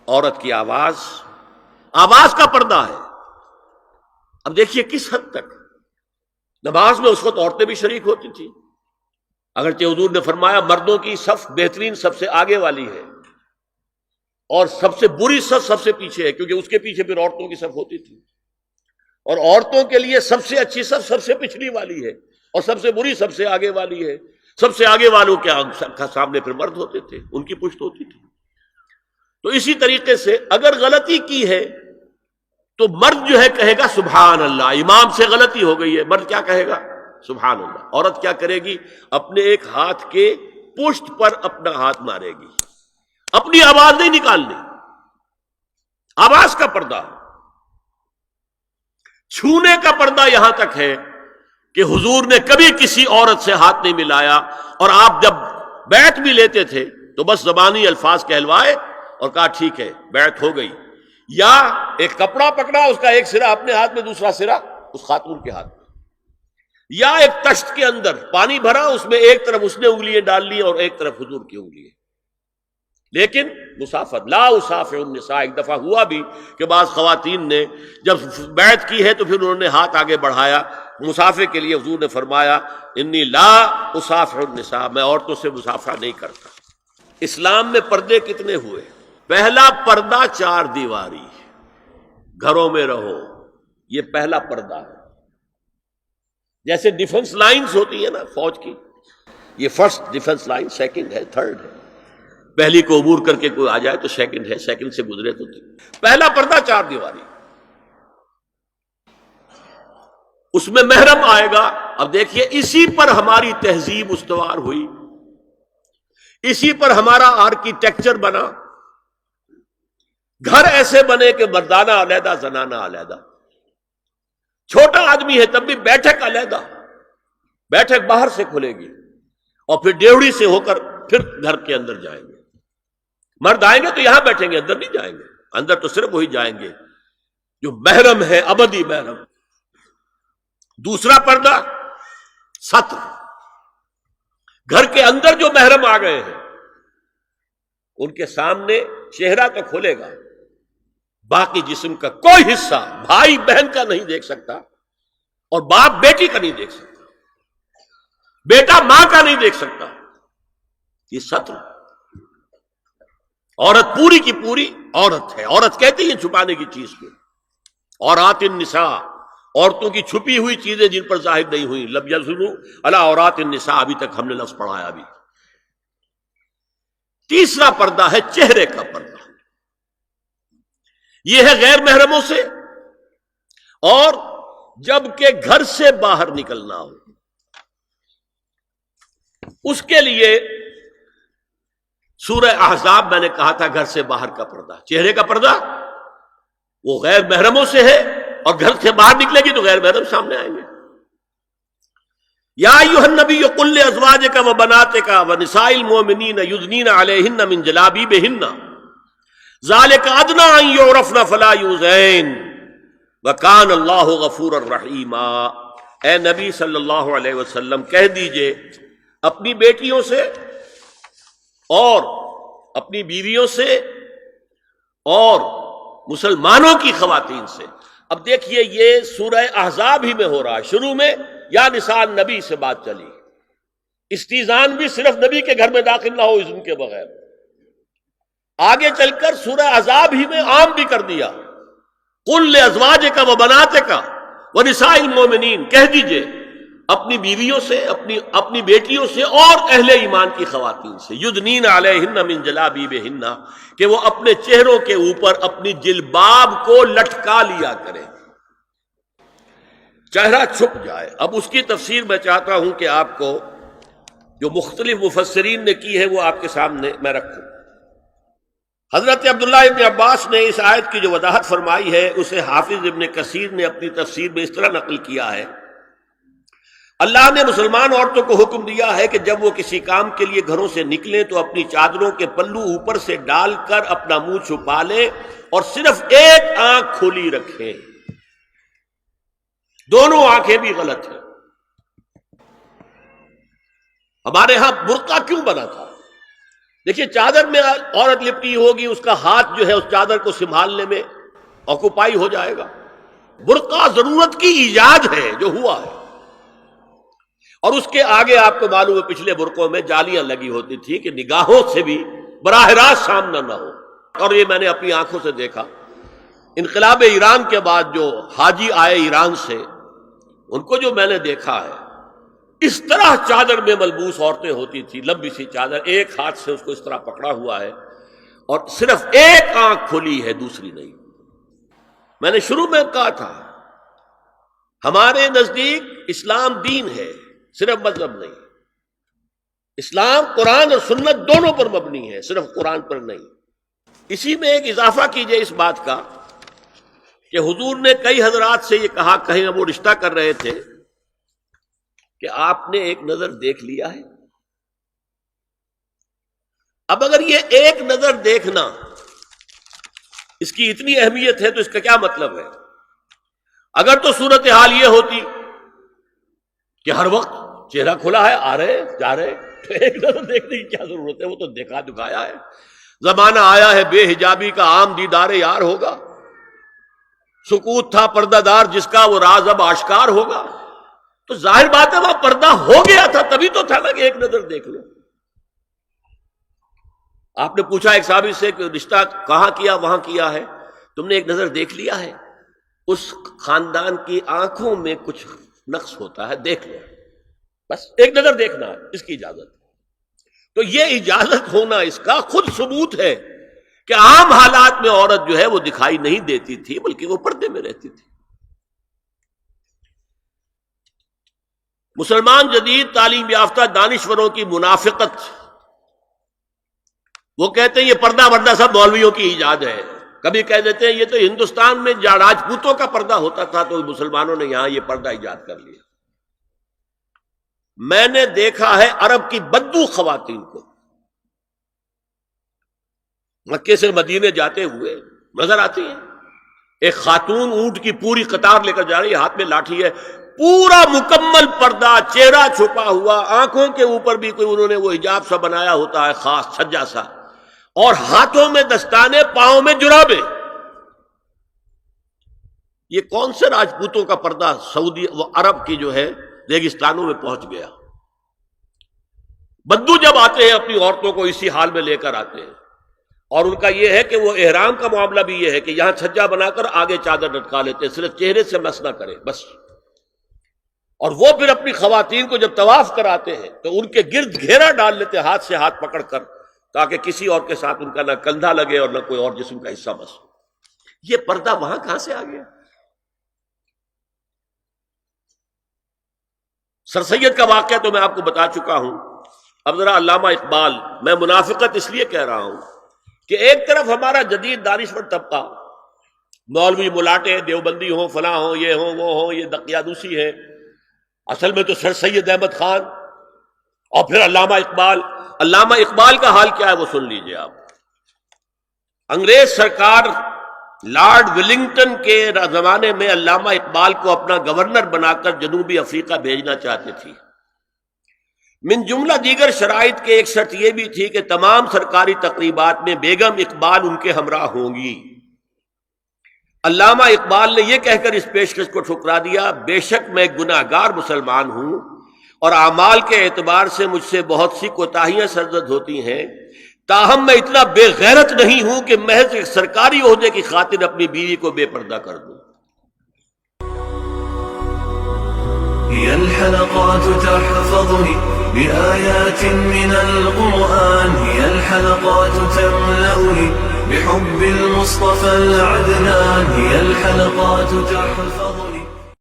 عورت کی آواز کا پردہ ہے۔ اب دیکھیے کس حد تک نماز میں اس وقت عورتیں بھی شریک ہوتی تھیں، اگرچہ حضور نے فرمایا مردوں کی صف بہترین سب سے آگے والی ہے اور سب سے بری صف سب سے پیچھے ہے، کیونکہ اس کے پیچھے پھر عورتوں کی صف ہوتی تھی، اور عورتوں کے لیے سب سے اچھی صف سب سے پچھلی والی ہے اور سب سے بری سب سے آگے والی ہے۔ سب سے آگے والوں کے سامنے پھر مرد ہوتے تھے، ان کی پشت ہوتی تھی۔ تو اسی طریقے سے اگر غلطی کی ہے تو مرد جو ہے کہے گا سبحان اللہ، امام سے غلطی ہو گئی ہے، مرد کیا کہے گا؟ سبحان اللہ۔ عورت کیا کرے گی؟ اپنے ایک ہاتھ کے پشت پر اپنا ہاتھ مارے گی، اپنی آواز نہیں نکالنی، آواز کا پردہ۔ چھونے کا پردہ یہاں تک ہے کہ حضور نے کبھی کسی عورت سے ہاتھ نہیں ملایا، اور آپ جب بیعت بھی لیتے تھے تو بس زبانی الفاظ کہلوائے اور کہا ٹھیک ہے بیعت ہو گئی، یا ایک کپڑا پکڑا، اس کا ایک سرا اپنے ہاتھ میں دوسرا سرا اس خاتون کے ہاتھ میں، یا ایک تشت کے اندر پانی بھرا، اس میں ایک طرف اس نے انگلیاں ڈال لی اور ایک طرف حضور کی انگلیاں، لیکن مسافر لا اسافر النساء۔ ایک دفعہ ہوا بھی کہ بعض خواتین نے جب بیعت کی ہے تو پھر انہوں نے ہاتھ آگے بڑھایا مسافر کے لیے، حضور نے فرمایا انی لا اسافر النساء، میں عورتوں سے مسافرہ نہیں کرتا۔ اسلام میں پردے کتنے ہوئے؟ پہلا پردہ 4 دیواری، گھروں میں رہو، یہ پہلا پردہ ہے۔ جیسے ڈیفنس لائنز ہوتی ہے نا فوج کی، یہ فرسٹ ڈیفنس لائن، سیکنڈ ہے، تھرڈ ہے، پہلی کو عبور کر کے کوئی آ جائے تو سیکنڈ ہے، سیکنڈ سے گزرے تو پہلا پردہ 4 دیواری، اس میں محرم آئے گا۔ اب دیکھیے اسی پر ہماری تہذیب استوار ہوئی، اسی پر ہمارا آرکیٹیکچر بنا، گھر ایسے بنے کہ مردانہ علیحدہ زنانہ علیحدہ، چھوٹا آدمی ہے تب بھی بیٹھک علیحدہ، بیٹھک باہر سے کھلے گی اور پھر ڈیوڑی سے ہو کر پھر گھر کے اندر جائیں گے، مرد آئیں گے تو یہاں بیٹھیں گے، اندر نہیں جائیں گے، اندر تو صرف وہی جائیں گے جو محرم ہے، ابدی محرم۔ دوسرا پردہ ستر، گھر کے اندر جو محرم آ گئے ہیں ان کے سامنے چہرہ تو کھلے گا، باقی جسم کا کوئی حصہ بھائی بہن کا نہیں دیکھ سکتا، اور باپ بیٹی کا نہیں دیکھ سکتا، بیٹا ماں کا نہیں دیکھ سکتا۔ یہ ستر، عورت پوری کی پوری عورت ہے۔ عورت کہتی ہیں چھپانے کی چیز کو، عورات النساء، عورتوں کی چھپی ہوئی چیزیں جن پر ظاہر نہیں ہوئی، لم یظہروا علی عورات النساء، ابھی تک ہم نے لفظ پڑھایا بھی۔ تیسرا پردہ ہے چہرے کا پردہ، یہ ہے غیر محرموں سے، اور جب کہ گھر سے باہر نکلنا ہو اس کے لیے سورہ احزاب میں نے کہا تھا گھر سے باہر کا پردہ، چہرے کا پردہ وہ غیر محرموں سے ہے، اور گھر سے باہر نکلے گی تو غیر محرم سامنے آئیں گے۔ یا ایھا النبی قل لازواجک وبناتک ونساء المؤمنین یدنین علیہن من جلابیبہن ذالک ادنی ان یعرفن فلا یؤذین وکان اللہ غفورا رحیما۔ اے نبی صلی اللہ علیہ وسلم کہہ دیجئے اپنی بیٹیوں سے اور اپنی بیویوں سے اور مسلمانوں کی خواتین سے۔ اب دیکھیے یہ سورہ احزاب ہی میں ہو رہا ہے، شروع میں یا نساء نبی سے بات چلی، استیزان بھی صرف نبی کے گھر میں داخل نہ ہو اذن کے بغیر، آگے چل کر سورہ احزاب ہی میں عام بھی کر دیا، قل لازواجک وبناتک ونساء المؤمنین، کہہ دیجئے اپنی بیویوں سے، اپنی بیٹیوں سے اور اہل ایمان کی خواتین سے، یدنین علیہن من جلابیبہن، کہ وہ اپنے چہروں کے اوپر اپنی جلباب کو لٹکا لیا کریں، چہرہ چھپ جائے۔ اب اس کی تفسیر میں چاہتا ہوں کہ آپ کو جو مختلف مفسرین نے کی ہے وہ آپ کے سامنے میں رکھوں۔ حضرت عبداللہ ابن عباس نے اس آیت کی جو وضاحت فرمائی ہے اسے حافظ ابن کثیر نے اپنی تفسیر میں اس طرح نقل کیا ہے، اللہ نے مسلمان عورتوں کو حکم دیا ہے کہ جب وہ کسی کام کے لیے گھروں سے نکلیں تو اپنی چادروں کے پلو اوپر سے ڈال کر اپنا منہ چھپا لیں اور صرف ایک آنکھ کھلی رکھیں، دونوں آنکھیں بھی غلط ہیں۔ ہمارے ہاں برقع کیوں بنا تھا؟ دیکھیے چادر میں عورت لپٹی ہوگی، اس کا ہاتھ جو ہے اس چادر کو سنبھالنے میں آکوپائی ہو جائے گا. برقع ضرورت کی ایجاد ہے جو ہوا ہے، اور اس کے آگے آپ کو معلوم ہے پچھلے برقعوں میں جالیاں لگی ہوتی تھی کہ نگاہوں سے بھی براہ راست سامنا نہ ہو. اور یہ میں نے اپنی آنکھوں سے دیکھا. انقلاب ایران کے بعد جو حاجی آئے ایران سے، ان کو جو میں نے دیکھا ہے، اس طرح چادر میں ملبوس عورتیں ہوتی تھی، لمبی سی چادر، ایک ہاتھ سے اس کو اس طرح پکڑا ہوا ہے اور صرف ایک آنکھ کھلی ہے، دوسری نہیں. میں نے شروع میں کہا تھا ہمارے نزدیک اسلام دین ہے، صرف مذہب نہیں. اسلام قرآن اور سنت دونوں پر مبنی ہے، صرف قرآن پر نہیں. اسی میں ایک اضافہ کیجئے اس بات کا کہ حضور نے کئی حضرات سے یہ کہا، کہیں وہ رشتہ کر رہے تھے، کہ آپ نے ایک نظر دیکھ لیا ہے. اب اگر یہ ایک نظر دیکھنا اس کی اتنی اہمیت ہے تو اس کا کیا مطلب ہے؟ اگر تو صورتحال یہ ہوتی کہ ہر وقت چہرہ کھلا ہے، آ رہے جا رہے، تو ایک نظر دیکھنے کی کیا ضرورت ہے؟ وہ تو دیکھا دکھایا ہے. زمانہ آیا ہے بے حجابی کا، عام دیدار یار ہوگا. سکوت تھا پردہ دار جس کا، وہ راز اب آشکار ہوگا. تو ظاہر بات ہے وہاں پردہ ہو گیا تھا، تبھی تو تھا نا کہ ایک نظر دیکھ لو. آپ نے پوچھا ایک صحابی سے کہ رشتہ کہاں کیا؟ وہاں کیا ہے. تم نے ایک نظر دیکھ لیا ہے؟ اس خاندان کی آنکھوں میں کچھ نقص ہوتا ہے، دیکھ لو. بس ایک نظر دیکھنا، اس کی اجازت. تو یہ اجازت ہونا اس کا خود ثبوت ہے کہ عام حالات میں عورت جو ہے وہ دکھائی نہیں دیتی تھی، بلکہ وہ پردے میں رہتی تھی. مسلمان جدید تعلیم یافتہ دانشوروں کی منافقت، وہ کہتے ہیں یہ پردہ وردہ سب مولویوں کی ایجاد ہے. کبھی کہہ دیتے ہیں یہ تو ہندوستان میں راجپوتوں کا پردہ ہوتا تھا تو مسلمانوں نے یہاں یہ پردہ ایجاد کر لیا. میں نے دیکھا ہے عرب کی بدو خواتین کو مکے سے مدینے جاتے ہوئے نظر آتی ہیں. ایک خاتون اونٹ کی پوری قطار لے کر جا رہی ہے، ہاتھ میں لاٹھی ہے، پورا مکمل پردہ، چہرہ چھپا ہوا، آنکھوں کے اوپر بھی کوئی انہوں نے وہ حجاب سا بنایا ہوتا ہے خاص چھجا سا، اور ہاتھوں میں دستانے، پاؤں میں جرابے. یہ کون سے راجپوتوں کا پردہ سعودی و عرب کی جو ہے ریگستانوں میں پہنچ گیا. بدو جب آتے ہیں اپنی عورتوں کو اسی حال میں لے کر آتے ہیں، اور ان کا یہ ہے کہ وہ احرام کا معاملہ بھی یہ ہے کہ یہاں چھجا بنا کر آگے چادر لٹکا لیتے ہیں، صرف چہرے سے مس نہ کرے بس. اور وہ پھر اپنی خواتین کو جب طواف کراتے ہیں تو ان کے گرد گھیرا ڈال لیتے ہاتھ سے ہاتھ پکڑ کر، تاکہ کسی اور کے ساتھ ان کا نہ کندھا لگے اور نہ کوئی اور جسم کا حصہ بس. یہ پردہ وہاں کہاں سے آ گیا؟ سر سید کا واقعہ تو میں آپ کو بتا چکا ہوں. اب ذرا علامہ اقبال، میں منافقت اس لیے کہہ رہا ہوں کہ ایک طرف ہمارا جدید دانشور طبقہ، مولوی ملاٹے دیوبندی ہوں، فلاں ہوں، یہ ہوں وہ ہوں، یہ دقیانوسی ہے، اصل میں تو سر سید احمد خان، اور پھر علامہ اقبال. علامہ اقبال کا حال کیا ہے وہ سن لیجئے آپ. انگریز سرکار لارڈ ولنگٹن کے زمانے میں علامہ اقبال کو اپنا گورنر بنا کر جنوبی افریقہ بھیجنا چاہتے تھی. من جملہ دیگر شرائط کے ایک شرط یہ بھی تھی کہ تمام سرکاری تقریبات میں بیگم اقبال ان کے ہمراہ ہوں گی. علامہ اقبال نے یہ کہہ کر اس پیشکش کو ٹھکرا دیا، بے شک میں گناہگار مسلمان ہوں اور اعمال کے اعتبار سے مجھ سے بہت سی کوتاہیاں سرزد ہوتی ہیں، تاہم میں اتنا بے غیرت نہیں ہوں کہ محض ایک سرکاری عہدے کی خاطر اپنی بیوی کو بے پردہ کر دوں. هي الحلقات تحفظني بآيات من القرآن، هي الحلقات تملأني بحب المصطفى العدنان، هي الحلقات تحفظني